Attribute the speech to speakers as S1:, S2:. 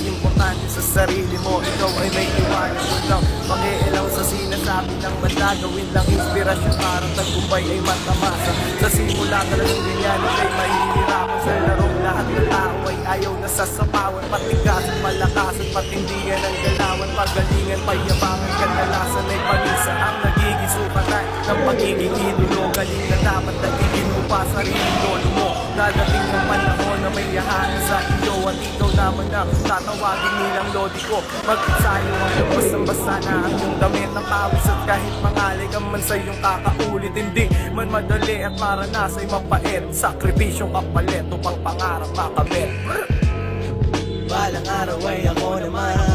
S1: Importante sa sarili mo, ikaw ay may iwanan mo lang. Pakialam sa sinasabi ng mata, gawin lang inspirasyon, parang tagumpay ay matamasa. Sa simula talagang ganyan, ikay mahihirapan sa larong lahat ng tao ay ayaw na sasapawan. Patigasan, malakasan, patindigan ang galawan, pagalingan, payabangan, kadalasan ay panisa ang nagiging sukatan ng pagiging idolo. Galing na dapat nagiging mo pa sarili lolo mo. Dadating ang panahon na may yahanan sa iyo, at ikaw naman na tatawagin nilang lodi ko. Mag-ensayo hanggang basang-basa na ang iyong damit ng pawis, at kahit mangalig ang man sa iyong kakaulit, hindi man madali at maranasa'y mapait. Sakripisyong kapalit upang pangarap makamit. Balang araw ay ako naman